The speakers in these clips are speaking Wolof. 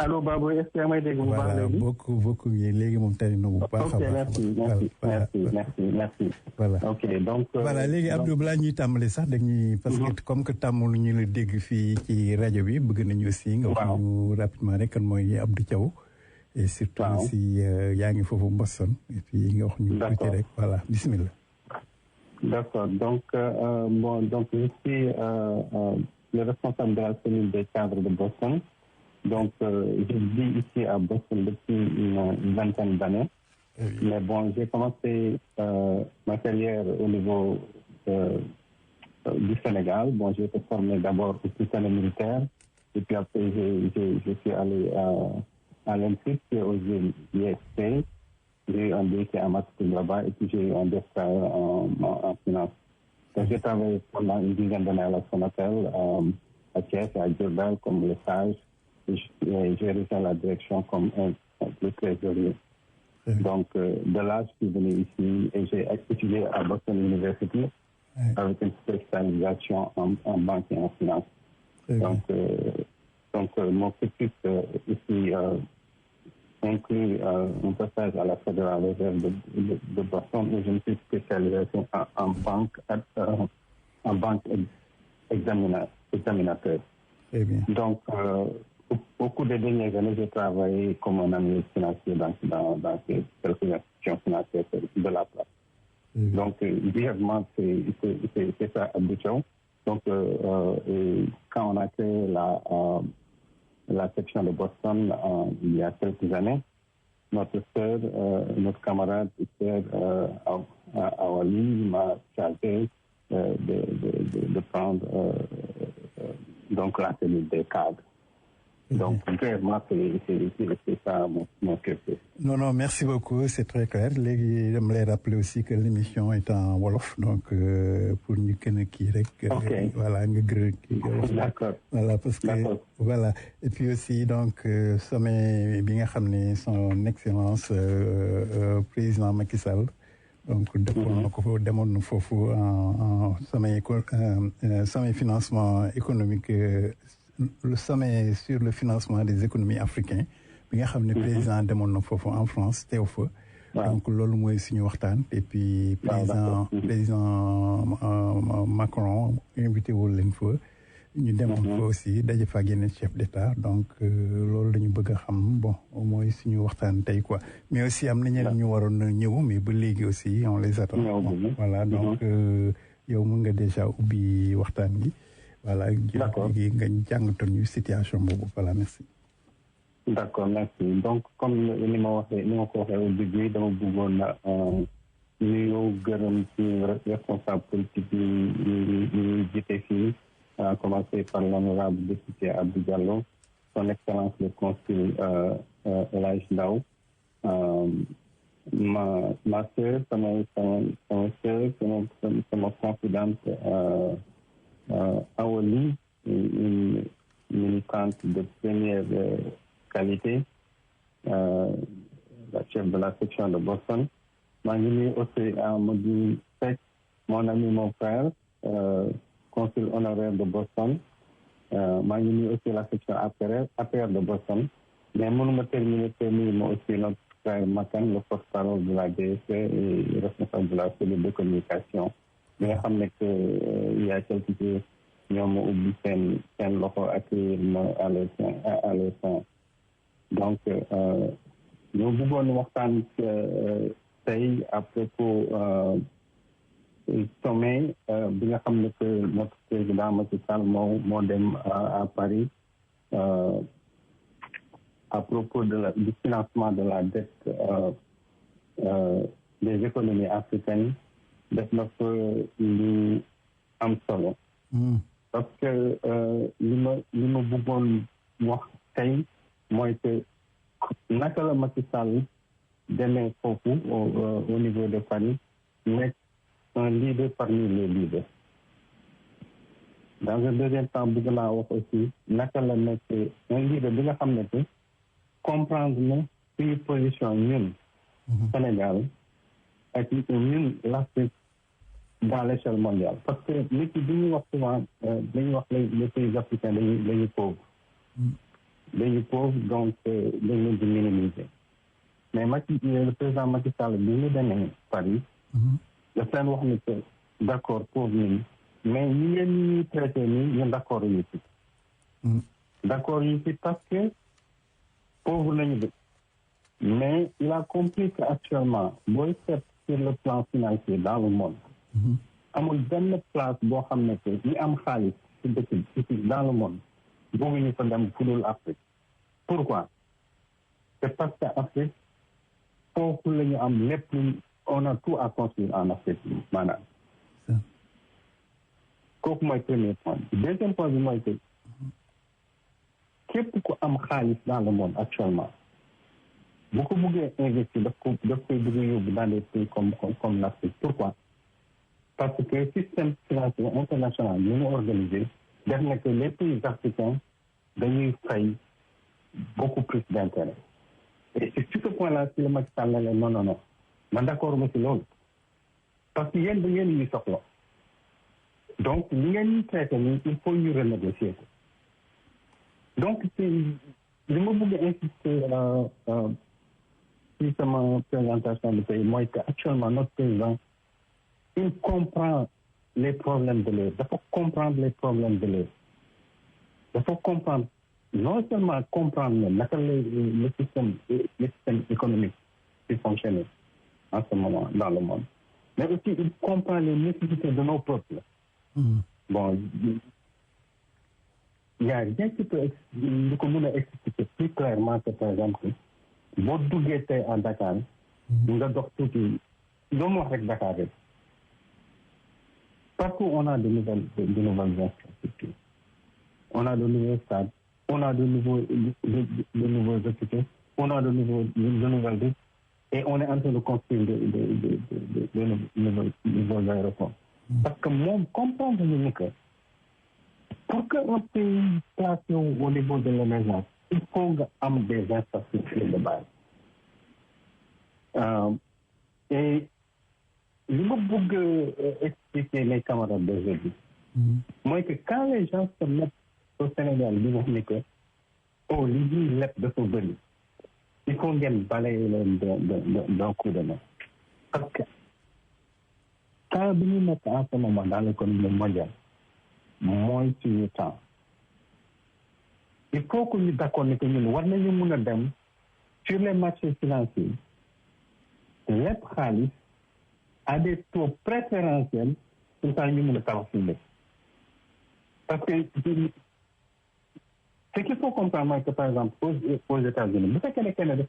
allo Babou est-ce que yaa may dégg bu baax léegi. beaucoup léegi moom tey na bu baax a baax. merci. voilà ok donc. voilà léegi Abdou balaa ñuy tàmbali sax dañuy. parce que comme que tàmmul ñu la dégg fii ci rajo bi bëgg nañu aussi. nga wax ñu rapidement rek kan mooy Abdou Thiaw. et surtout aussi yaa ngi foofu Boston et puis nga wax ñu tuuti rek voilà bismillah. D'accord. Donc, donc je suis le responsable de la cellule des cadres de Boston. Donc, je vis ici à Boston depuis une vingtaine d'années. Mais bon, j'ai commencé ma carrière au niveau du Sénégal. Bon, j'ai été formé d'abord au système militaire. Et puis après, je suis allé à l'INSEP, au GISP. J'ai eu un DUT en marketing là-bas et puis j'ai eu un DSA en finance. Donc, j'ai travaillé pendant une dizaine d'années à la Sonatel, à Thiès et à Diourbel comme le sage. J'ai rejoint la direction comme le trésorier. Donc, de là, je suis venu ici et j'ai étudié à Boston University avec une spécialisation en banque et en finance. Donc, mon cursus ici inclut un passage à la Fédérale Réserve de Boston où je me suis spécialisé en banque examinateur. Donc, au cours des dernières années, j'ai travaillé comme un analyste financier dans quelques institutions financières de la place. Donc, brièvement, c'est ça, Abdou Thiaw. Donc, quand on a créé la section de Boston il y a quelques années, notre sœur, notre camarade, sœur Awali m'a chargé de prendre donc la cellule des cadres. Donc, vraiment, c'est ça mon cursus. Non, merci beaucoup, c'est très clair. Je me rappeler aussi que l'émission est en Wolof, donc pour nous qui voilà, d'accord. Voilà, parce que voilà. Et puis aussi, donc, sommet bien ramené son Excellence président Macky Sall. Donc, demande fofu en sommet financement économique. Le sommet sur le financement des économies africaines bi nga xam ne président demoon na foofu en France teew fa donc loolu mooy suñu waxtaan et puis président Macron invité wul leen fa ñu demoon fa aussi daje fa ak yeneen chef d'État donc loolu lañu bëgg a xam bon mooy suñu waxtaan tey quoi mais aussi am na ñeneen ñu waroon a ñëw mais ba léegi aussi on les attend voilà donc yow mën nga déjà ubbi waxtaan gi voilà, léegi nga jàngatal ñu situation boobu voilà merci. D'accord, merci. Donc comme ni ma ko waxee au début dama bëggoon nuyoo gërëm ci responsable politique yi jiite fii à commencer par l'honorable député Abdou Diallo, son excellence le consul El Hadj Ndao, ma sœur, sama confidente Awali, une militante de première qualité, la chef de la section de Boston. Mangi aussi à Modi Seck, mon ami, mon frère, consul honoraire de Boston. Mangi aussi la section APR de Boston. Mais mon me terminer aussi notre frère Makan, le porte-parole de la DSE et responsable de la cellule de communication. Mais xam ne que il y a quelques jours ñoom ma ubbi seen loxo accueillir ma à leur sein donc ñoo bëggoon waxtaan tey à propos sommet bi nga xam ne que notre président Macky Sall moo dem à Paris à propos du financement de la dette des économies africaines def na fa lu am solo parce que li ma bëggoon wax tey mooy que naka la Macky Sall demee foofu au niveau de Paris nekk un leader parmi les leaders. Dans un deuxième temps bëgg naa wax aussi naka la nekk un leader bi nga xam ne que comprendre na suñu position ñun Sénégal ak ñun l'Afrique dans l'échelle mondiale parce que nit yi bi ñuy wax souvent dañuy wax les pays africains dañuy pauvre dañu pauvre donc dañ leen di minimiser mais le président Macky Sall bi ñu demee Paris daf leen wax ni que d' accord pauvre ñi mais ñi ngeen ñuy traité nii ñun d' accord ñu ci d' accord ñu ci parce que pauvre nañu de mais il a compris que actuellement booy seet sur le plan financier dans le monde amul benn place boo xam ne que ñi am xaalis ci dëkk ci dans le monde bëgguñu fa dem fu dul Afrique pourquoi c'est parce que Afrique foofu la ñu am lépp on a tout à construire en Afrique maanaam kooku mooy premier point deuxième point bi mooy que képp ku am xaalis dans le monde actuellement bu ko bëggee investir daf koy bëgg yóbbu dans des pays comme l'Afrique pourquoi parce que système financier international ñu mu organisé def na que les pays africains dañuy fay beaucoup plus d'intérêt et c'est sur ce point-là si le Macky Sall la non man d'accord ma si loolu parce que yéen da ngeen ñuy soxla donc li ngeen ñuy traité nii il faut ñu renégocier ko donc c'est li ma bëgg a insister si sama présentation du pays mooy que actuellement notre président il comprend les problèmes de l'heure dafa comprendre les problèmes de l'heure dafa comprendre non seulement comprendre naka le système économique qui fonctionne en ce moment dans le monde mais aussi il comprend les nécessités de nos peuples bon il y a rien qui peut li ko mën a expliquer plus clairement que par exemple boo duggee tey à Dakar nga dox tuuti doomu wax rek Dakar rek partout on a de nouvelles infrastructures on a de nouveaux stades on a de nouveaux hôpitaux on a de nouvelles routes et on est en train de construire de nouveaux aéroports parce que moom comprendre ñu que pour que un pays placé au niveau de l'émergence il faut nga am des infrastructures de base et li ma bëgg expliquer les camarades d'aujourd'hui mooy que quand les gens se mettent au Sénégal di wax ni que oh li ñuy lépp dafa bëri il faut ngeen balayer leen d'un coup de main parce que temps bi ñu nekk en ce moment dans l'économie mondiale mooy suñu temps il faut que ñu d'accord ni que ñun war nañu mun a dem sur les marchés financiers lépp xaalis à des taux préférentiels pour ça ñu mun a tabax suñu parce que ce qu'il faut comprendre mooy que par exemple aux États-Unis bu fekkee ne kenn daf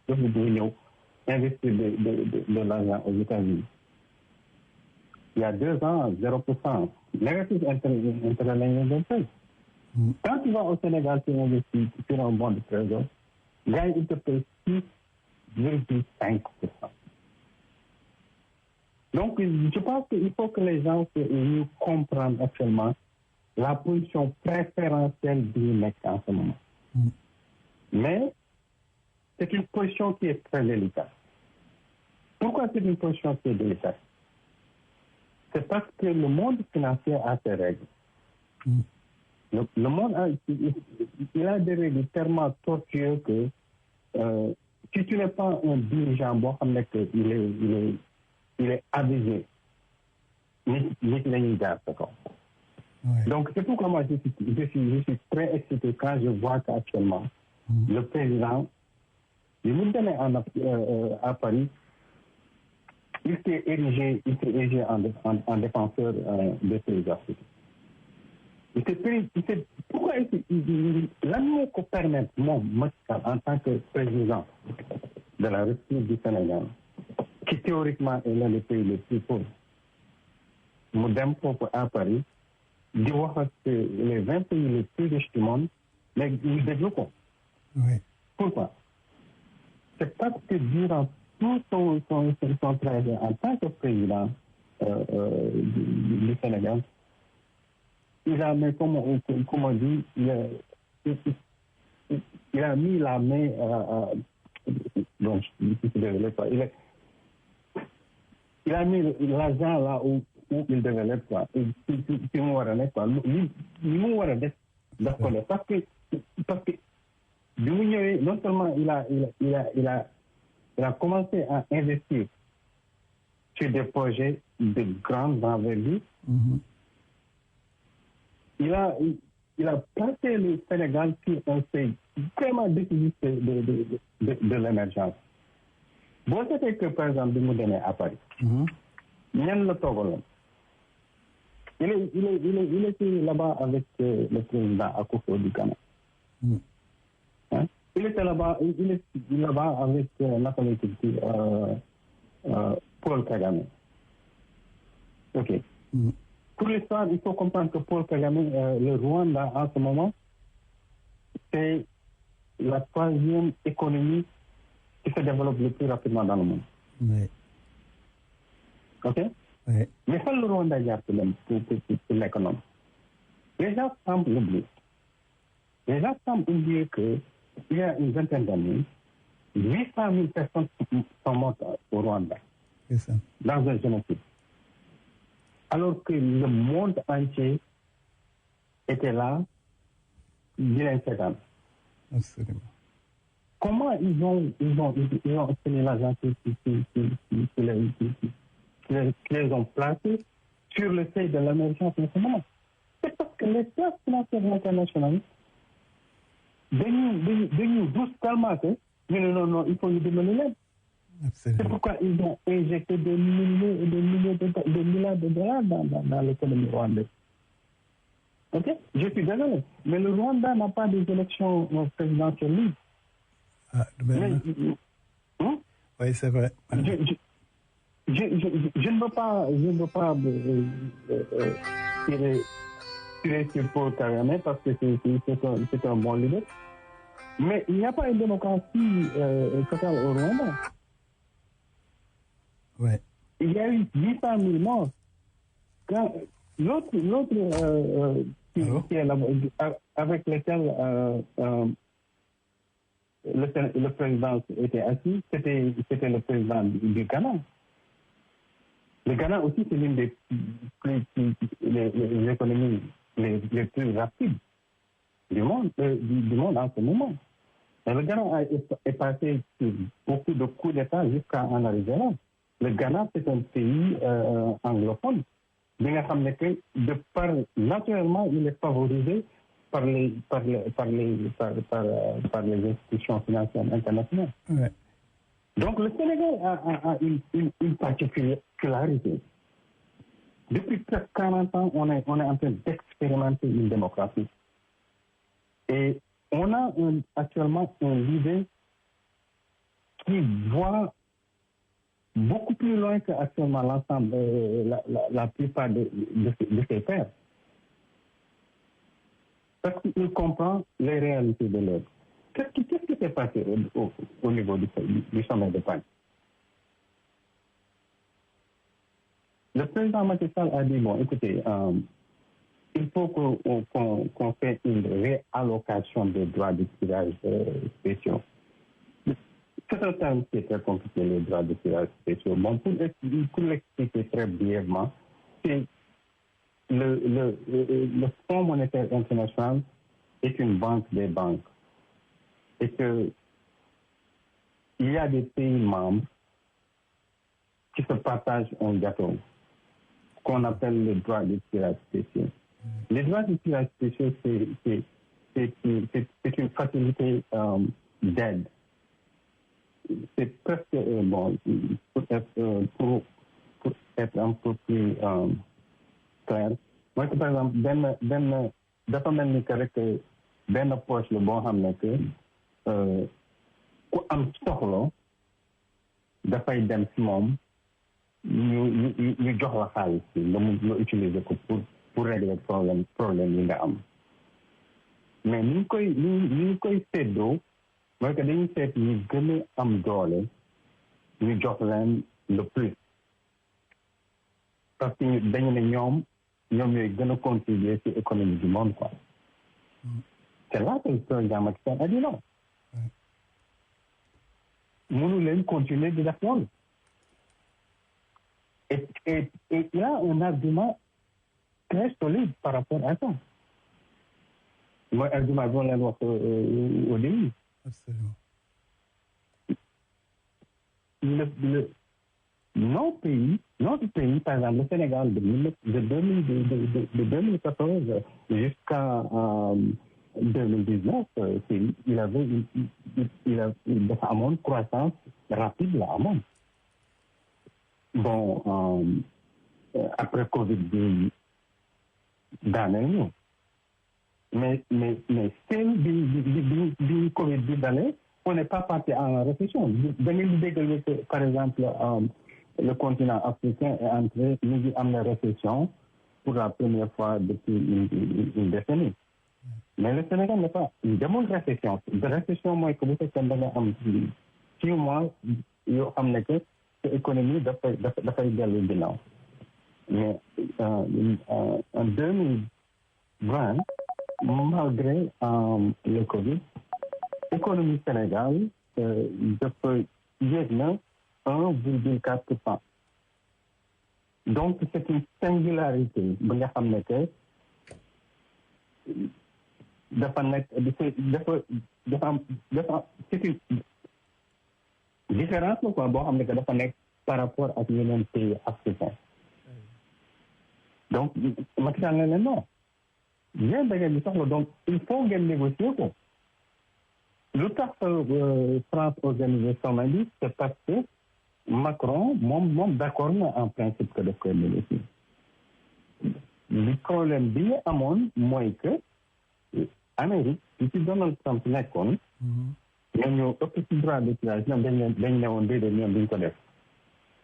bëgg ñëw investir de l'argent aux États-Unis il y a 2 ans 0% négatif intérêt lañ leen doon fay quand tu vas au Sénégal tu investis sur un bon de trésor gars yi il te paye 6,5%. Donc, je pense qu'il faut que les gens nous comprennent actuellement la position préférentielle du mec en ce moment. Mais c'est une position qui est très délicate. Pourquoi c'est une position qui est délicate? C'est parce que le monde financier a ses règles. Le monde il a des règles tellement tortueuses que si tu n'es pas un dirigeant bon xam ne que il est avisé nit lañuy jaar sa kaw. Donc c'est pourquoi moi je suis très excité quand je vois qu'actuellement le président il mu demee à Paris il s'est érigé en défenseur des pays africains. Pourquoi lan moo ko permettre moom Macky Sall en tant que président de la République du Sénégal qui théoriquement est l'un des pays les plus pauvres mu dem foofu à Paris di wax ak les 20 pays les plus riches du monde mais ñu déglu ko. Pourquoi? C'est parce que durant tout son travail en tant que président du Sénégal il a mis, comme on dit, il a mis la main donc, il a mis l'argent là où il devait l'être, quoi. Parce que parce que non seulement il a commencé à investir sur des projets de grande envergure. Il a placé le Sénégal sur un seuil vraiment décisif de l'émergence. Bon, c'était que, par exemple, de nous donner à Paris. Ñan la toogaloon. Il était là-bas avec le président Akufo du Ghana. Hein? Il était là-bas avec Paul Kagame. Ok. Pour l'histoire, il faut comprendre que Paul Kagame, le Rwanda en ce moment, c'est la troisième économie qui se développe le plus rapidement dans le monde. Oui. Ok? Oui. Mais ça, le Rwanda y a pour l'économie. Les gens semblent oublier. Les gens semblent oublier qu'il y a une vingtaine d'années, 800 000 personnes sont mortes au Rwanda. C'est ça. Dans un génocide. Alors que le monde entier était là, bien ans. Absolument. Comment ils ont obtenu l'argent qui les ont placés sur le seuil de l'émergence en ce moment? C'est parce que les places financières internationales nous doucent tellement que non, il faut nous demander. Absolument. C'est pourquoi ils ont injecté des milliers et des milliers de milliards de dollars dans l'économie rwandaise. Ok? Je suis désolé, mais le Rwanda n'a pas des élections présidentielles libres. Ah, ben, oui, c'est vrai. Je ne veux pas tirer sur Paul Kagame parce que c'est un bon leader. Mais il n'y a pas une démocratie totale au Rwanda. Ouais. Il y a eu 800 000 morts. Quand l'autre qui est là, avec lequel le président était assis, c'était le président du Ghana. Le Ghana aussi, c'est l'une des les économies les plus rapides du monde en ce moment. Et le Ghana est passé sur beaucoup de coups d'État jusqu'à en arriver là. Le Ghana, c'est un pays anglophone. Naturellement, il est favorisé par les institutions financières internationales. Ouais. Donc le Sénégal a une particularité. Depuis presque 40 ans, on est en train d'expérimenter une démocratie. Et on a actuellement un leader qui voit beaucoup plus loin qu'actuellement l'ensemble, la plupart de ses pairs. Parce qu'il comprend les réalités de l'autre. Qu'est-ce qui s'est passé au niveau du sommet de Paris? Le président Macky Sall a dit, bon, écoutez, il faut qu'on fasse une réallocation des droits de tirage spéciaux. C'est un terme qui est très compliqué, les droits de tirage spéciaux. Bon, pour l'expliquer très brièvement, c'est le Fonds monétaire international est une banque des banques. Et que il y a des pays membres qui se partagent un gâteau qu'on appelle le droit de tirage spéciaux. Les droits de tirage spéciaux, c'est une facilité d'aide. C'est presque, bon, pour être un peu plus clair. Moi, par exemple, dafa mel ni que rek benn poche la boo xam ne que ku am soxla dafay dem si moom ñu jox la xaalis bi nga utiliser ko pour régler problème yi nga am. Mais ni ñu koy séddoo mooy que dañuy seet ñu gën a am doole ñu jox leen le plus parce que dañu ne ñoom ñooy gën a contribuer ci économie du monde quoi. C'est là que le président Macky Sall a dit non. Mënu leen continuer di def loolu. Et il a un argument très solide par rapport à ça. mooy argument bi ma leen wax au début. Absolument. Notre pays, par exemple, le Sénégal, de 2014 jusqu'à 2019, il avait une croissance rapide là, amont. Bon, après Covid, d'année, mais celle du Covid d'année, on n'est pas parti en récession. Par exemple, le continent africain est entré en récession pour la première fois depuis une décennie. Mais le Sénégal n'est pas une récession. De récession, moi, que vous faites en 6 mois, l'économie dafay dellu ginnaaw. Mais en 2020, malgré le Covid, l'économie Sénégal dafa yéeg na 1,4%. Donc c'est une singularité ba nga xam ne que dafa nekk c'est une différence la quoi boo xam ne que dafa nekk par rapport ak yeneen pays africains. Donc Macky Sall ne leen non yéen da ngeen di soxla donc il faut ngeen négocier ko. Lu tax France organisé sommet bi c'est parce que Macron moom d'accord na en principe que daf koy négocier. Le problème bi amoon mooy que Amérique bi ci Donald Trump nekkoon ñoom ñoo ëpp ci droit de tirage ñoom dañ ne woon déedéet ñoom duñ ko def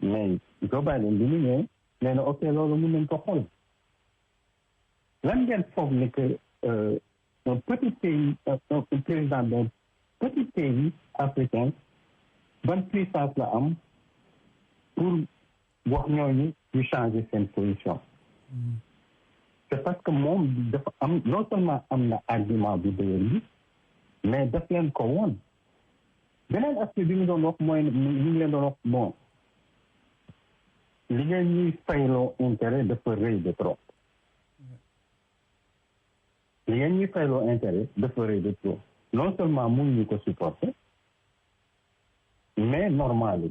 mais Joe Biden bi ñu ñëw nee na ok loolu mën nañ ko xool lan ngeen foog ne que un petit pays un président d'un petit pays africain ban puissance la am pour wax ñooñu ñu changer seen position. C'est parce que moom dafa am non seulement am na argument bi dëgër bi mais daf leen ko woon beneen aspect bi ñu doon wax mooy ñu leen doon wax bon li ngeen ñuy fayloo intérêt dafa rëy de trop li ngeen ñuy fayloo intérêt dafa rëy de trop non seulement mënuñu ko supporter mais normal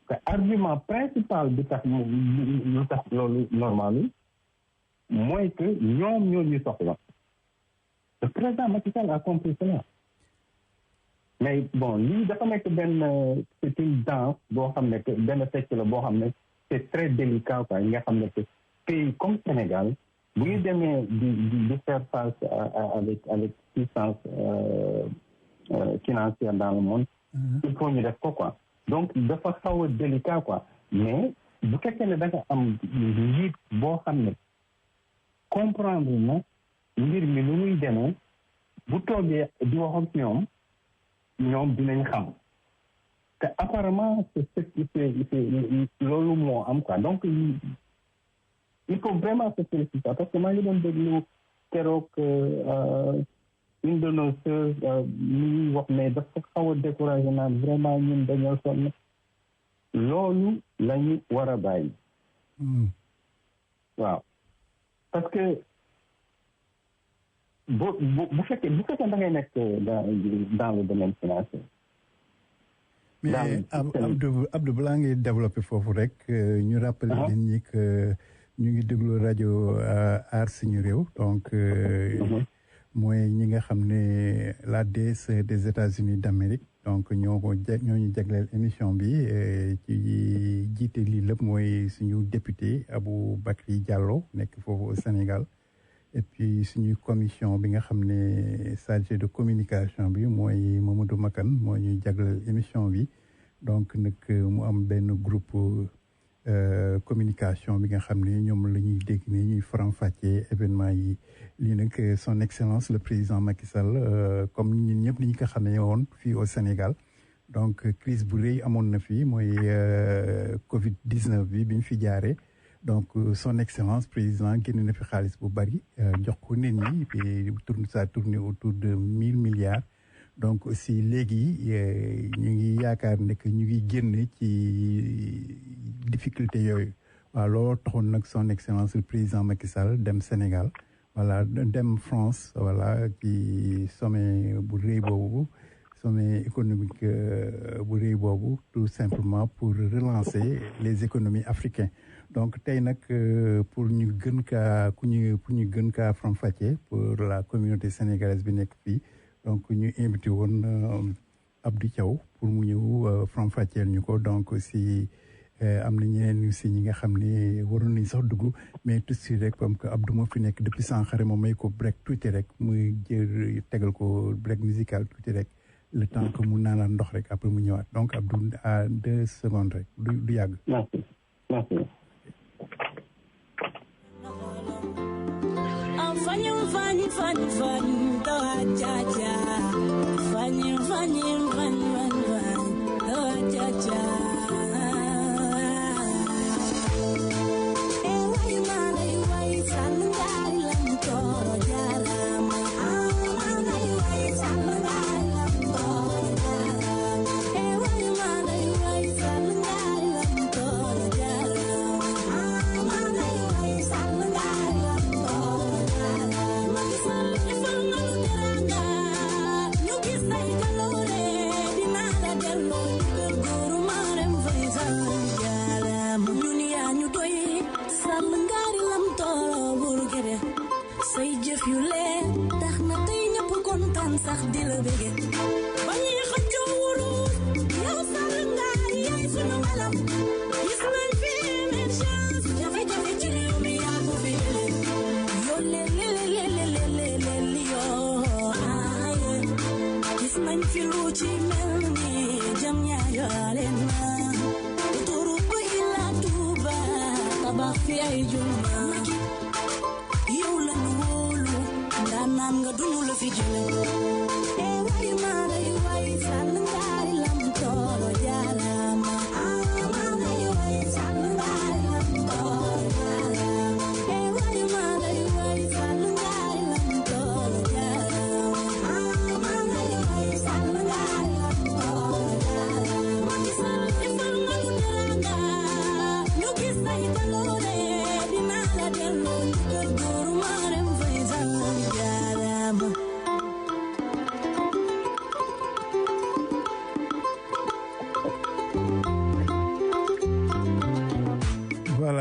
te argument principal bi tax lu tax loolu normal mooy que ñoom ñoo ñu soxla le président Macky Sall a compris cela mais bon lii dafa nekk benn c'est une danse boo xam ne que benn fecc la boo xam ne c'est très délicat quoi nga xam ne que pays comme Sénégal bu ñu demee di faire face avec puissance financière dans le monde il faut ñu def ko quoi donc dafa xaw a délicat quoi mais bu fekkee ne da nga am njiit boo xam ne comprendre na mbir mi lu muy demee bu toogee di wax ak ñoom dinañ xam te apparemment c'est loolu moo am quoi donc il faut vraiment se féliciter parce que maa ngi doon déglu keroog une de nos sœurs ñuy wax mais dafa xaw a découragé naan vraiment ñun dañoo sonn loolu la ñu war a bàyyi waaw parce que bu fekkee da ngay nekk dans le domaine financier. mais Abdou balaa ngay développé foofu rek ñu rappeler leen ñi que ñu ngi déglu rajo Aar Suñu Réew donc mooy ñi nga xam ne la DSE des États-Unis d'Amérique donc ñoo ñu jagleel émission bi ci jiite lii lépp mooy suñu député Aboubacry Diallo nekk foofu au Sénégal et puis suñu commission bi nga xam ne chargé de communication bi mooy Mamadou Makan moo ñuy jagleel émission bi donc nag mu am benn groupe communication bi nga xam ne ñoom la ñuy dégg ni ñuy faram-fàccee événement yi lii nag son excellence le président Macky Sall comme ñun ñëpp ni ñu ko xamee woon fii au Sénégal donc crise bu rëy amoon na fii mooy Covid 19 bi ñu fi jaaree donc son excellence président génne na fi xaalis bu bari jox ko nit ñi puis ça tourne autour de 1000 milliards donc aussi léegi ñu ngi yaakaar ne que ñu ngi génn ci difficulté yooyu waaw looloo taxoon nag son excellence le président Macky Sall dem Sénégal voilà dem France voilà ci sommet bu rëy boobu sommet économique bu rëy boobu tout simplement pour relancer les économies africaines donc tey nag pour ñu gën kaa pour ñu gën kaa faram-fàccee pour la communauté sénégalaise bi nekk fii donc ñu invité woon Abdou Thiaw pour mu ñëw faram-fàcceel ñu ko donc si am na ñeneen aussi ñi nga xam ne waroon nañ sax dugg mais tout de suite rek comme que Abdou moo fi nekk depuis sànq rek ma may ko break tuuti rek muy jël tegal ko break musical tuuti rek le temps que mu naanal ndox rek après mu ñëwaat donc Abdou à 2 secondes rek du yàgg. Merci. Merci.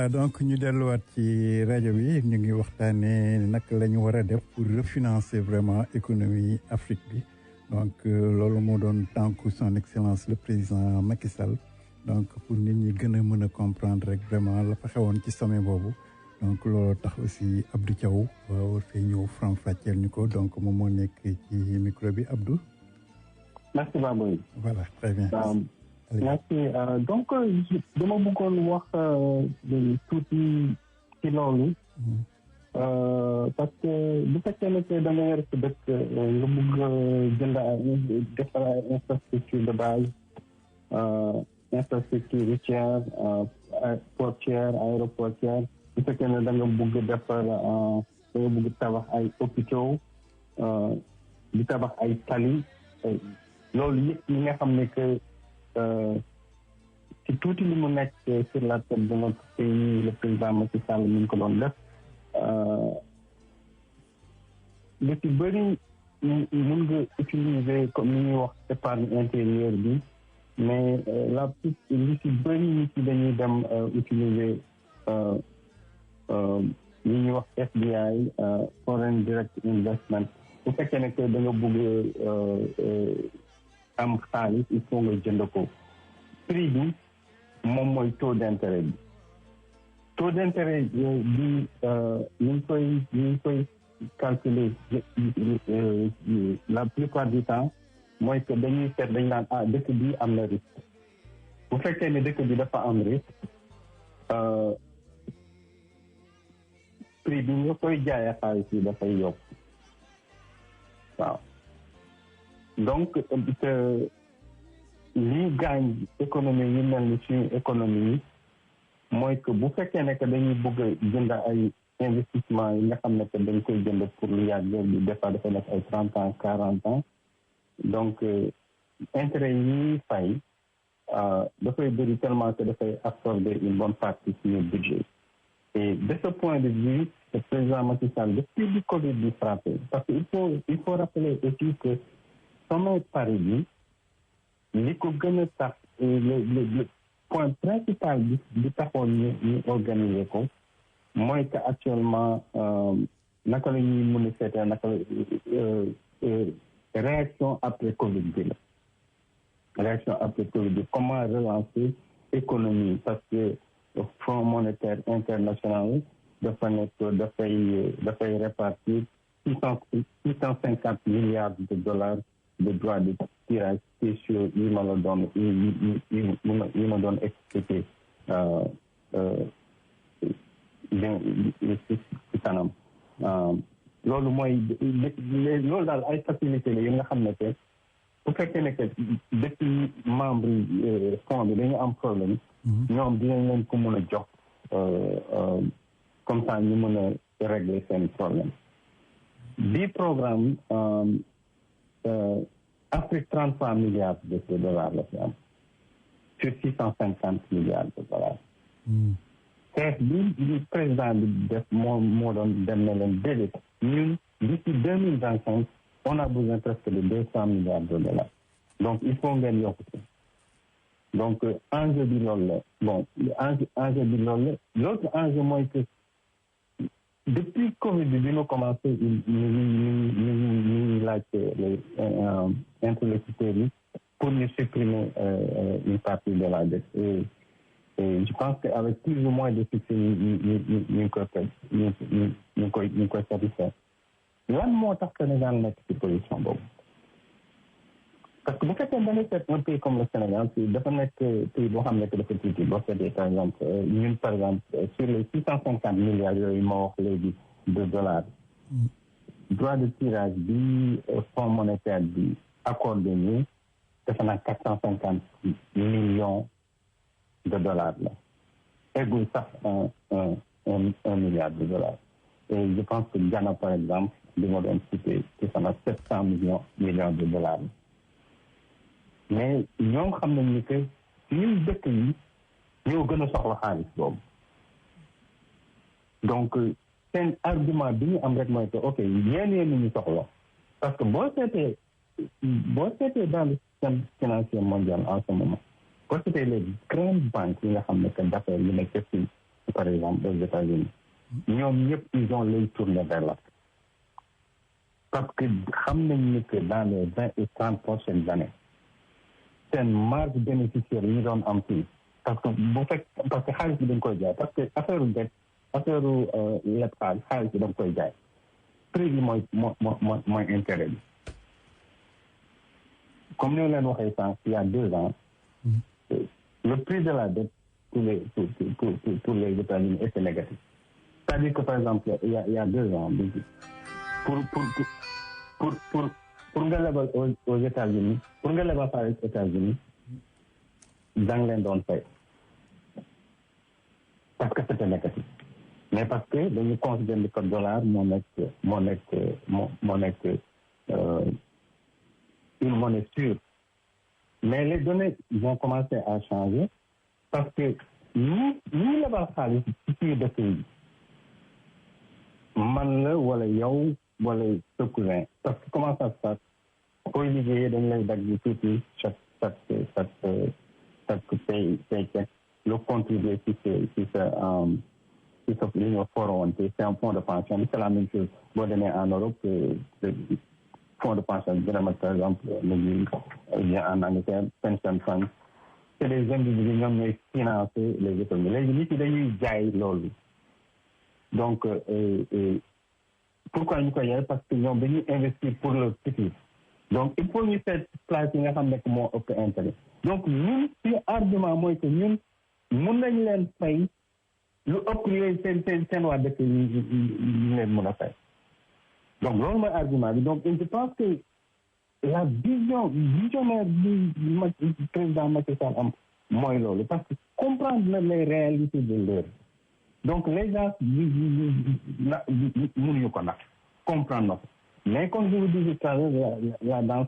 donc ñu delluwaat ci rajo bi ñu ngi waxtaanee naka la ñu war a def pour refinancer vraiment économie Afrique bi donc loolu moo doon tànku son excellence le président Macky Sall donc pour nit ñi gën a mën a comprendre rek vraiment la fa xewoon ci sommet boobu donc loolu tax aussi Abdou Thiaw war fee ñëw faram-fàcceel ñu ko donc moom moo nekk ci micro bi Abdou. Merci Baboy. Voilà très bien. Merci. Donc, dama bëggoon wax tuuti ci loolu. Parce que bu fekkee ne da nga yor sa dëkk nga bëgg jënd ay defar ay infrastructure de base infrastructure routière portuaire aéroportuaire bu fekkee ne da nga bëgg defar da nga bëgg tabax ay hôpitaux di tabax ay tali loolu yëpp ñi nga xam ne que ci tuuti li mu nekk sur la tête de notre pays le président Macky Sall mi ngi ko doon def lu ci bëri mun nga utiliser comme ni ñuy wax épargne intérieure bi mais lu ci bëri nit ci dañuy dem utiliser li ñuy wax FDI foreign direct investment bu fekkee ne que da nga bëgg am xaalis il faut nga jënd ko prix bi moom mooy taux d'intérêt bi taux d'intérêt bi ñu ngi koy calculer la plupart du temps mooy que dañuy seet dañ naan dëkk bi am na risque bu fekkee ne dëkk bi dafa am risque prix bi nga koy jaayee xaalis bi dafay yokk waaw donc lii gaañ économie yi mel ni suñu économie yi mooy que bu fekkee ne que dañuy bëgg a jënd ay investissement yi nga xam ne que dañ koy jënd pour lu yàgg bi des fois dafa nekk ay 30 ans 40 ans donc intérêt yi fay dafay bëri tellement que dafay absorber une bonne partie suñu budget et de ce point de vue le président Macky Sall depuis le Covid bi frappé parce que il faut rappeler aussi que sommet Paris bi li ko gën a tax le point principal bi taxoon ñu organiser ko mooy que actuellement naka la ñuy mën a seetee naka la réaction après Covid bi la réaction après Covid bi comment relancer l'économie parce que le Fonds monétaire international dafay répartir 650 milliards de dollars de droits de tirage spéciaux yi ma doon expliqué ci kanam loolu mooy loolu daal ay facilité la yi nga xam ne que bu fekkee ne que depuis membre fonds bi dañu am problème ñoom dinañ leen ko mën a jox comme ça ñu mën a régler seen problème bi programme Afrique 33 milliards de dollars la fi am sur 650 milliards de dollars xeex bi président bi def moo doon dem na leen déedéet ñun d'ici 2025 on a besoin presque de 200 milliards de dollars donc il faut ngeen yokk ci donc enjeu bi loolu la bon enjeu bi loolu la l'autre enjeu mooy que depuis Covid bi ñu commencé ñu laaj les interlocuteurs yi pour ñu supprimer une partie de la dette et je pense qu'avec plus ou moins de succès ñu koy satisfaire lan moo tax Sénégal nekk ci position boobu parce que bu fekkee da nga seet un pays comme le Sénégal si dafa nekk pays boo xam ne que dafa tuuti boo seetee par exemple ñun par exemple sur les 650 milliards yooyu ma wax léegi de dollars droit de tirage bi fonds monétaire bi accordé ñu defe naa 450 millions de dollars la eggul sax un milliard de dollars et je pense que Ghana par exemple bi ma doon cité ci sama 700 millions de dollars mais ñoom xam nañ ni que ñun dëkk yi ñoo gën a soxla xaalis boobu donc seen argument bi ñu am rek mooy que ok yéen ñu soxla parce que boo seetee dans le système financier mondial en ce moment boo seetee les grandes banques yi nga xam ne que d'affaires yu nekk fii par exemple aux États-Unis ñoom ñëpp ils ont l'œil tourné vers l'Afrique parce que xam nañ ni que dans les 20 et 30 prochaines années seen marge bénéficiaire yi ñu doon am fii parce que xaalis bi dañ koy jaay parce que affaire leb xaalis bi dañ koy jaay prix bi mooy intérêt bi comme ni leen waxee sànq il y a 2 ans le prix de la dette pour les États-Unis était négatif c'est-à-dire que par exemple il y a 2 ans pour nga lebal aux États-Unis pour nga lebal xaalis États-Unis da nga leen doon fay parce que c'était négatif mais parce que dañu considérer que dollar moo nekk une monnaie sûre mais les données vont commencer à changer parce que ñi lebal xaalis ci suñu dëkk yi man la wala yow wala sa cousin parce que comment ça se passe booy liggéeyee dañ lay dagg tuuti chaque paycheck le contribuer ci sa li ñu foroonte c'est un fonds de pension c'est la même chose boo demee en Europe fonds de pension bi gën a mag par exemple en Angleterre pension fund c'est des individus ñoom ñooy financer les économies léegi nit yi dañuy jaay loolu donc pourquoi ñu koy jaay parce que ñoom dañuy investir pour leur futur donc il faut ñu seet place yi nga xam ne moo ëpp intérêt donc ñun ci argument mooy que ñun mun nañ leen fay lu ëpp yooyu seen waa dëkk yi leen mën a fay donc loolu mooy argument bi donc je pense que la visionnaire du président Macky Sall am mooy loolu parce que comprendre les réalités de l'heure donc les gens mënuñu ko nag comprendre na ko mais comme je vous disais tout à l'heure la danse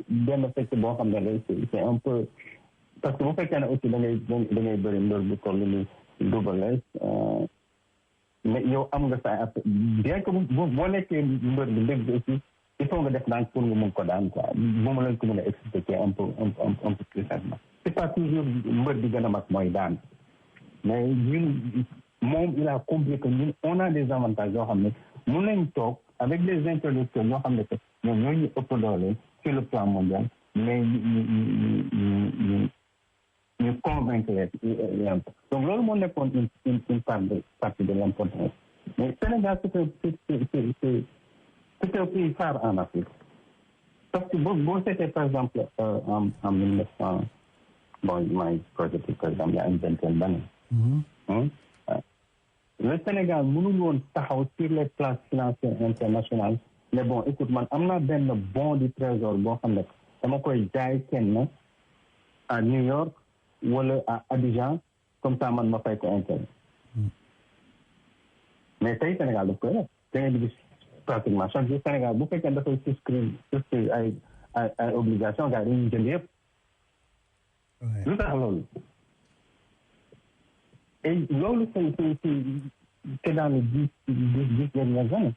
benn fekk boo xam ne c'est un peu parce que bu fekkee ne aussi da ngay bëri mbër bu toll ni Double Less mais yow am nga sa bien que boo nekkee mbër bi léegi aussi il faut nga def naan pour nga mën ko daan quoi bu ma leen ko mën a expliquer un peu plus simplement c'est pas toujours mbër bi gën a mag mooy daan mais ñun moom il a compris que ñun on a des avantages yoo xam ne mën nañ toog avec des interlocuteurs ñoo xam ne que ñoom ñoo ñu ëpp doole sur le plan mondial mais ñu convaincre leen donc loolu moo nekkoon une partie de l'importance mais Sénégal c'est un pays phare en Afrique parce que boo seetee par exemple en 1900 bon maa ngi projet par exemple il y a une vingtaine d'années le Sénégal mënul woon taxaw sur les places financières internationales mais bon écoute man am naa benn bon du trésor boo xam ne dama koy jaay kenn à New York wala à Abidjan comme ça man ma fay ko intérêt mais tey Sénégal daf koy def da ngay gis pratiquement chaque jour Sénégal bu fekkee dafay souscrire ay obligations gars yi dañuy jënd yëpp lu tax loolu et loolu c'est dans les dix dernières années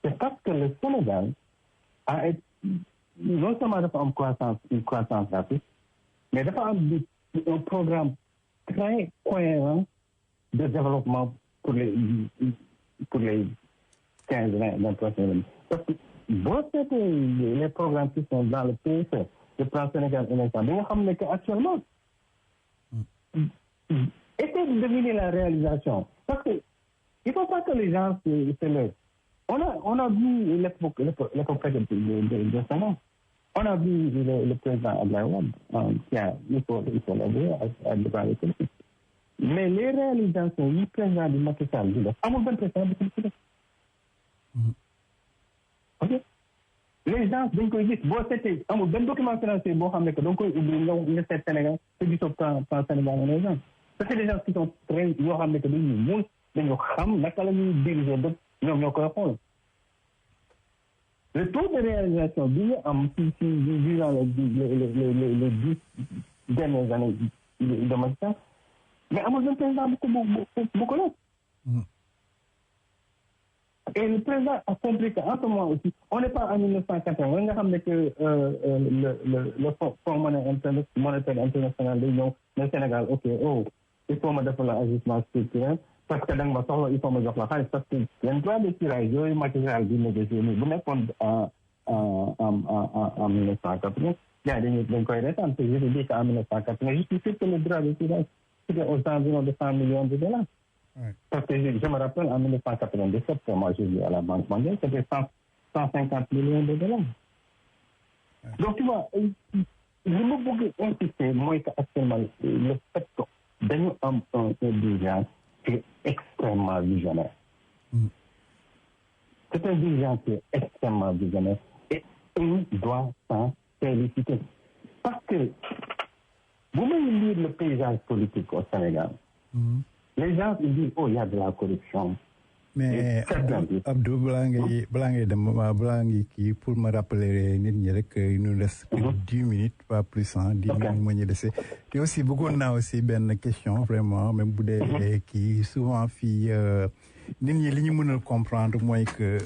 c'est parce que le Sénégal a été non seulement dafa am une croissance rapide mais dafa am un programme très cohérent de développement pour les 15-20 prochaines années. Parce que boo seetee les programmes qui sont dans le PSE, le plan Sénégal émergent, bi nga xam ne que actuellement essayer de deviner la réalisation. Parce que il ne faut pas que les gens se lèvent. On a vu l'époque de Senghor. On a vu le président Abdoulaye Wade il faut l'avouer à devant les politiques. Mais les réalisations du président du Macky Sall di def amul benn président bu ko def. Ok les gens dañ koy gis boo seetee amul benn document financier boo xam ne que da nga koy ubbi nga seet Sénégal te gisoo plan Sénégal en exemple. C'est des gens qui sont très yoo xam ne que dañuy mun dañoo xam naka la ñuy diriger dëkk ñoom ñoo koy xool. Le taux de réalisation bi ñu am durant les 10 dernières années de Macky Sall mais amul benn président bu ko def. Et le président a compris qu'en ce moment aussi on n'est pas en 1980 nga xam ne que le Fonds monétaire international day ñëw ne Sénégal ok il faut ma defal la ajustement structurel parce que da nga ma soxla il faut ma jox la xaalis parce que les droits de tirage yooyu Macky Sall bi négocié nii bu nekkoon en 1980 gars yi dañ koy retaan te je te dis qu'en 1980 je suis sûr que le droit de tirage c'était aux environs de 100 millions de dollars. Ouais. Parce que je me rappelle en 1997 moi j'ai vu à la Banque mondiale c'était 150 millions de dollars. Ouais. Donc tu vois li ma bëgg insister mooy que actuellement le fait que dañu am un dirigeant qui est extrêmement visionnaire. C'est un dirigeant qui est extrêmement visionnaire et on doit s'en féliciter. Parce que vous voulez lire le paysage politique au Sénégal. Les gens ils disent il y a de la corruption. Mais Abdou balaa ngay dem balaa ngi kii pour me rappeler nit ñi rek il nous reste plus de 10 minutes pas plus 10 minutes moo ñu dese te aussi bëggoon naa aussi benn question vraiment même bu dee kii souvent fii nit ñi li ñu mën a comprendre mooy que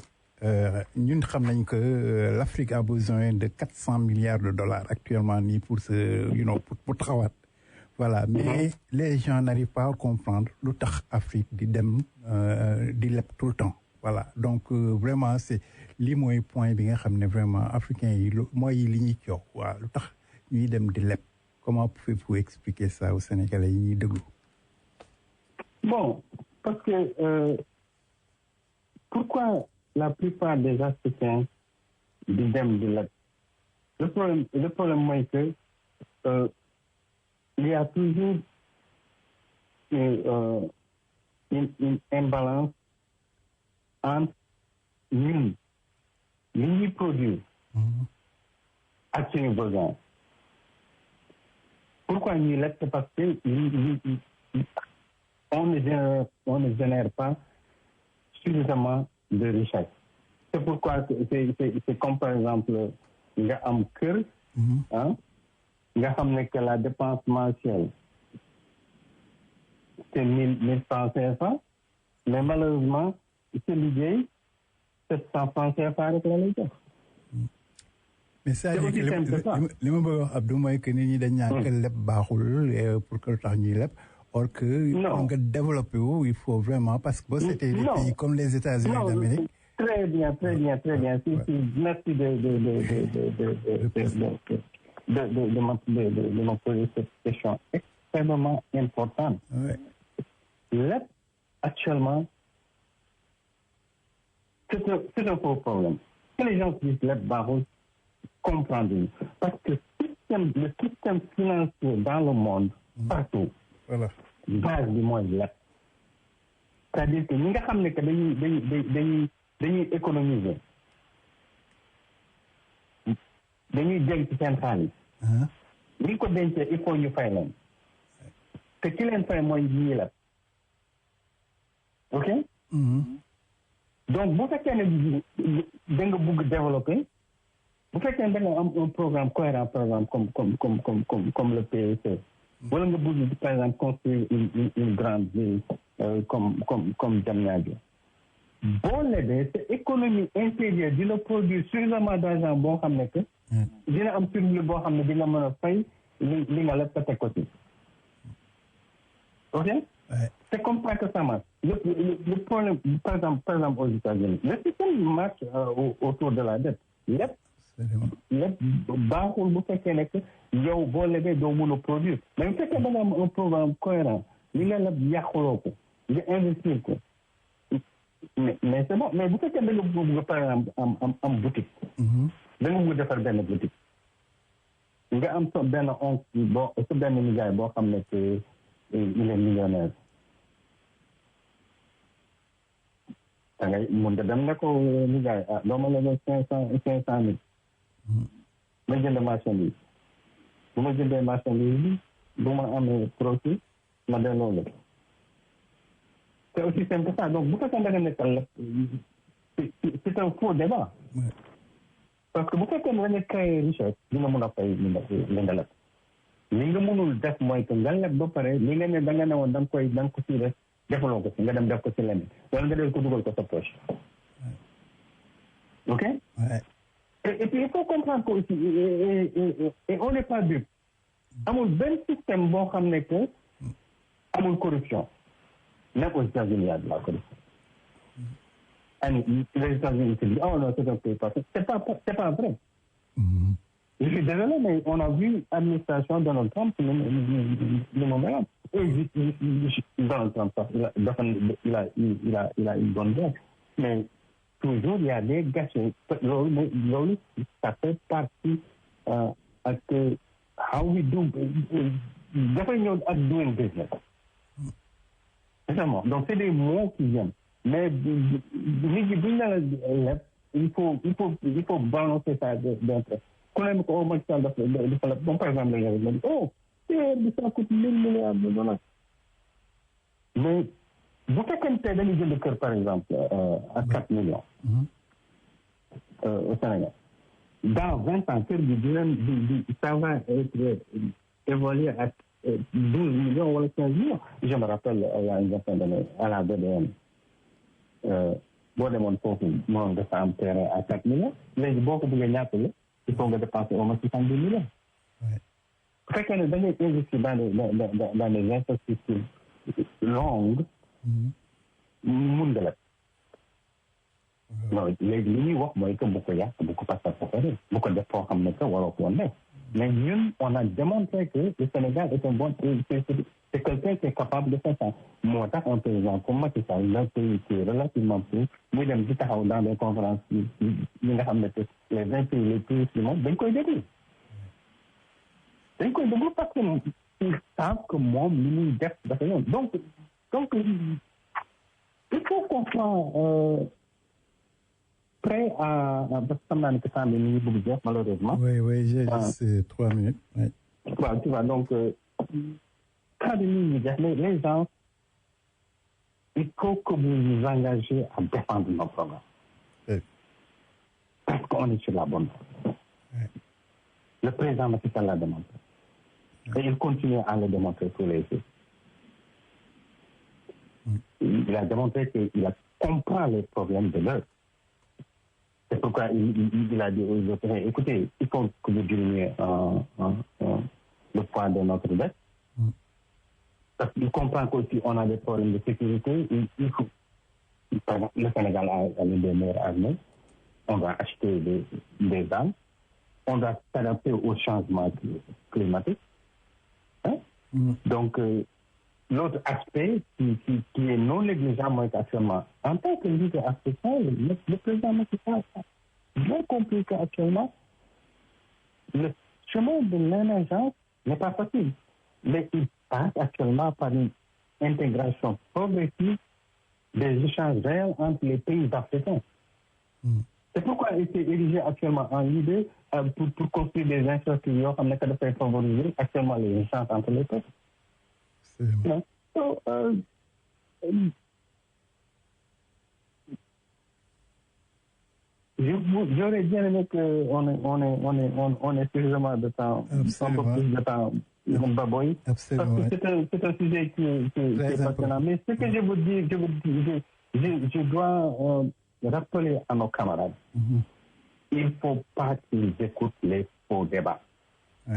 ñun xam nañ que l'Afrique a besoin de 400 milliards de dollars actuellement nii pour pour taxawaat. Voilà, mais les gens n'arrivent pas à comprendre lu tax Afrique di dem di leb tout le temps. Voilà, donc vraiment c'est lii mooy point bi nga xam ne vraiment africains yi mooy li ñuy coow waaw lu tax ñuy dem di leb. Comment pouvez-vous expliquer ça aux Sénégalais yi ñuy déglu? Bon, parce que pourquoi la plupart des Africains di dem di leb? Le problème mooy que il y a toujours une imbalance entre ñun li ñuy produire ak suñu besoin. Pourquoi ñuy lekk? Parce que on ne génère pas suffisamment de richesse. C'est pourquoi c'est comme par exemple nga am kër nga xam ne que la dépense mensuelle c'est 1 500 mais malheureusement sa liggéey 700 francs CFA rek la lay jox. mais c'est-à-dire que li ma bëgg wax Abdou mooy que nit ñi dañ ñaan que leb baaxul pour que lu tax ñuy leb or que pour nga développer wu il faut vraiment parce que c'était des pays comme les États-Unis d'Amérique. Très bien. Si, merci de me poser cette question extrêmement importante. Ouais. Leb actuellement c'est un faux problème. Que les gens disent leb baaxul comprendre parce que le système financier dans le monde partout voilà base bi mooy leb c'est-à-dire que ñi nga xam ne que dañuy économiser dañuy denc seen xaalis ñi ko dencee il faut ñu fay leen te ki leen fay mooy ñii leb ok donc bu fekkee ne da nga bugg développer bu fekkee da nga am un programme cohérent par exemple comme le PSE wala nga bëgg par exemple construire une grande ville comme Diamniadio boo lebee sa économie intérieure dina produire suffisamment d'argent boo xam ne que dina am surplus boo xam ne di nga mën a fay li nga leb teg ko ci ok c'est comme ça que ça marche le problème par exemple aux États-Unis le système marche autour de la dette lépp baaxul bu fekkee ne que yow boo lebee doo mën a produire mais bu fekkee da nga am un programme cohérent li nga leb yàquloo ko nga investir ko mais c'est bon mais bu fekkee da nga bëgg par exemple am boutique da nga bëgg defar benn boutique nga am sa benn oncle boo sa benn nijaay boo xam ne que il est millionnaire da ngay mun nga dem ne ko nijaay doo ma lebee 500 000 ma jënd marchandise bu ma jëndee marchandise bi bu ma amee profit ma delloo la c'est aussi simple que ça donc bu fekkee da nga nekkal la c'est un faux débat parce que bu fekkee da nga créer richesse dina mën a fay li nga leb li nga mënul def mooy que nga leb ba pare li nga ne da nga ne woon da nga ko si def defaloo ko si nga dem def ko si leneen wala nga del ko dugal ko sa poche ok et puis il faut comprendre que aussi et on n'est pas dupe amul benn système boo xam ne que amul corruption même aux États-Unis il y a de la corruption et les États-Unis se disent oh non c'est un pays parfait c'est pas vrai je suis désolé mais on a vu l'administration Donald Trump le moment et Donald Trump il a une bonne guerre mais toujours il y a des gâcheries loolu ça fait partie ak how we do dafay ñëw ak doing business vraiment donc c'est des mots qui viennent mais nit ñi buñ la leb il faut balancer ça d'entrée ku ne ko au Macky Sall dafa la bon par exemple la ma di bi ça coûte 1 000 milliards de dollars mais bu fekkente dañuy jënd kër par exemple à 4 millions au Sénégal dans 20 ans kër gi ça va être évolué à 12 millions wala 15 millions je me rappelle il y a une vingtaine d'années à la BDM boo demoon foofu moo nga fa am terrain à 4 millions léegi boo ko bëggee ñaata la il faut nga dépenser au moins 70 millions bu fekkee ne da ngay investir dans les infrastructures longues mun nga la non léegi li ñuy wax mooy que bu ko yàq bu ko passer bu ko def foo xam ne que waroo ko woon def mais ñun on a démontré que le Sénégal est un bon c'est quelqu'un qui est capable de faire ça moo tax un président comme Macky Sall un pays qui est relativement petit muy dem di taxaw dans des conférences yi nga xam ne que les 20 pays les plus riches du monde dañ koy déglu parce que ils savent que moom li muy def dafa yoon donc il faut qu'on soit prêt à parce que xam naa ne que temps bi ñu ngi bëgg jeex malheureusement. Oui j'ai juste 3 minutes. Oui. Waaw tu vois donc temps bi ñu ngi jeex les gens il faut que vous vous engagez à défendre nos programmes. Oui. Parce qu'on est sur la bonne voie. Oui. Le président Macky Sall l'a démontré. Et il continue à le démontrer tous les jours. Il il a démontré qu'il comprend les problèmes de l'heure. C'est pourquoi il a dit aux Européens, écoutez, il faut que vous diminuiez le poids de notre dette. Parce qu'il comprend qu'aussi on a des problèmes de sécurité. Il faut, par exemple, le Sénégal a les meilleures armées. On va acheter des armes. On doit s'adapter au changement climatique. Hein? Donc, l'autre aspect qui est non négligeable, moi, actuellement, en tant que leader africain, le président Macky Sall a bien compris qu'actuellement, le chemin de l'émergence n'est pas facile. Mais il passe actuellement par une intégration progressive des échanges réels entre les pays africains. C'est pourquoi il s'est érigé actuellement en leader pour construire des infrastructures qui ont favoriser actuellement les échanges entre les peuples. So, j'aurais bien aimé qu'on ait suffisamment de temps, un peu plus de temps, Baboy, parce que c'est un sujet qui est passionnant. Mais ce que je vous dis, je dois rappeler à nos camarades, il ne faut pas qu'ils écoutent les faux débats.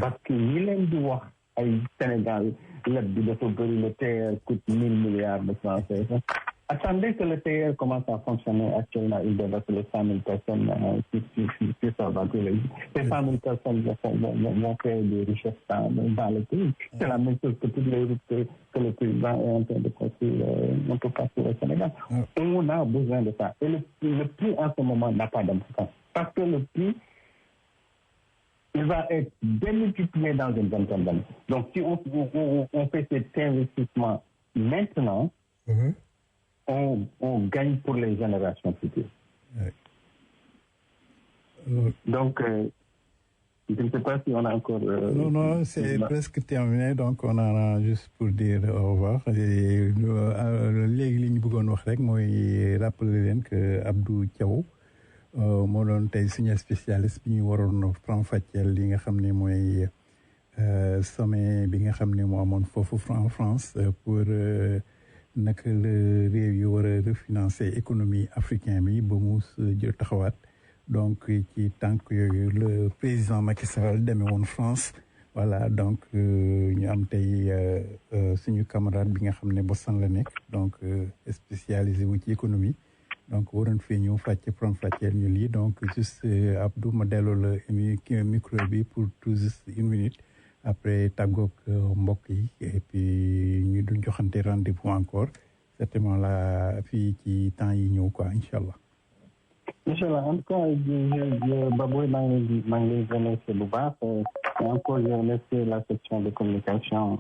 Parce que l'île du Roi, au Sénégal, le TR coûte 1000 milliards de francs CFA. Attendez que le TR commence à fonctionner actuellement, il dépasse les 100 000 personnes qui sont battues. Ces 100 000 personnes vont créer des richesses dans le pays. C'est la même chose que toutes les routes que le président est en train de construire un peu partout au Sénégal. On a besoin de ça. Et le prix en ce moment n'a pas d'importance. Parce que le prix, il va être démultiplié dans une vingtaine d'années. Donc, si on fait cet investissement maintenant, on gagne pour les générations futures. Donc, je ne sais pas si on a encore... non, c'est presque terminé. Donc, on en a juste pour dire au revoir. Et léegi li ñu bëggoon wax rek mooy rappeler leen que Abdou Thiaw moo doon tey suñu spécialiste bi ñu waroon faram-fàcceel li nga xam ne mooy sommet bi nga xam ne moo amoon foofu en France pour naka la réew yi war a refinancer économie africain bi ba mu jël taxawaat donc ci tànk yooyu le président Macky Sall demee woon France voilà donc ñu am tey suñu camarade bi nga xam ne Boston la nekk donc spécialisé wu ci économie donc waroon fee ñëw faram-fàcceel ñu lii donc juste Abdou ma delloo la micro bi pour tout juste 1 minute après tàggoog mbokk yi et puis ñu duñ joxante rendez-vous encore certainement la fii ci temps yi ñëw quoi inchallah. Inchallah, en tout cas Baboy maa ngi lay remercier bu baax et encore je remercie la section de communication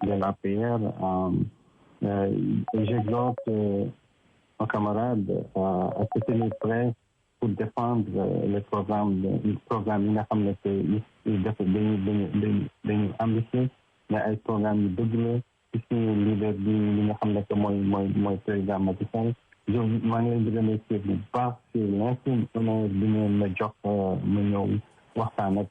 de l'APR et j'exhorte nos camarades à se tenir prêts pour défendre les programmes yi nga xam ne dañu ambitieux mais ay programme yu dëgg la ci suñu leader bi li nga xam ne que mooy président Macky Sall maa ngi leen di remercier bu baax ci l'insigne honneur bi ngeen ma jox ma ñëw waxtaan ak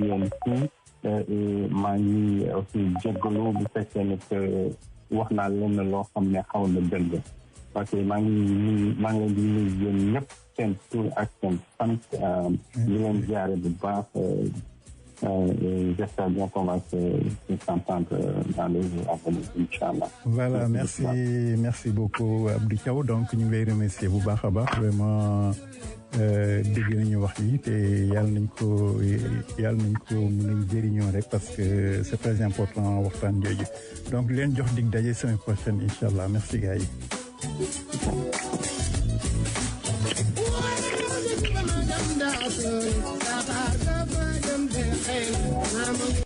yéen fii et maa ngi aussi jéggalu bu fekkee ne que wax naa leen loo xam ne xaw na dëgg parce que maa ngi leen di nuyu yéen ñëpp seen tur ak seen sant di leen jaare bu baax j'espère bien qu'on va se s'entendre dans les jours à venir, Inch'Allah. Voilà, merci beaucoup Abdou Thiaw donc ñu ngi lay remercier bu baax a baax vraiment dégg nañu wax yi te yàlla nañ ko mën a jëriñoo rek parce que c'est très important waxtaan jooju donc leen jox dig daje semaine prochaine Inch'Allah merci gars yi. I'm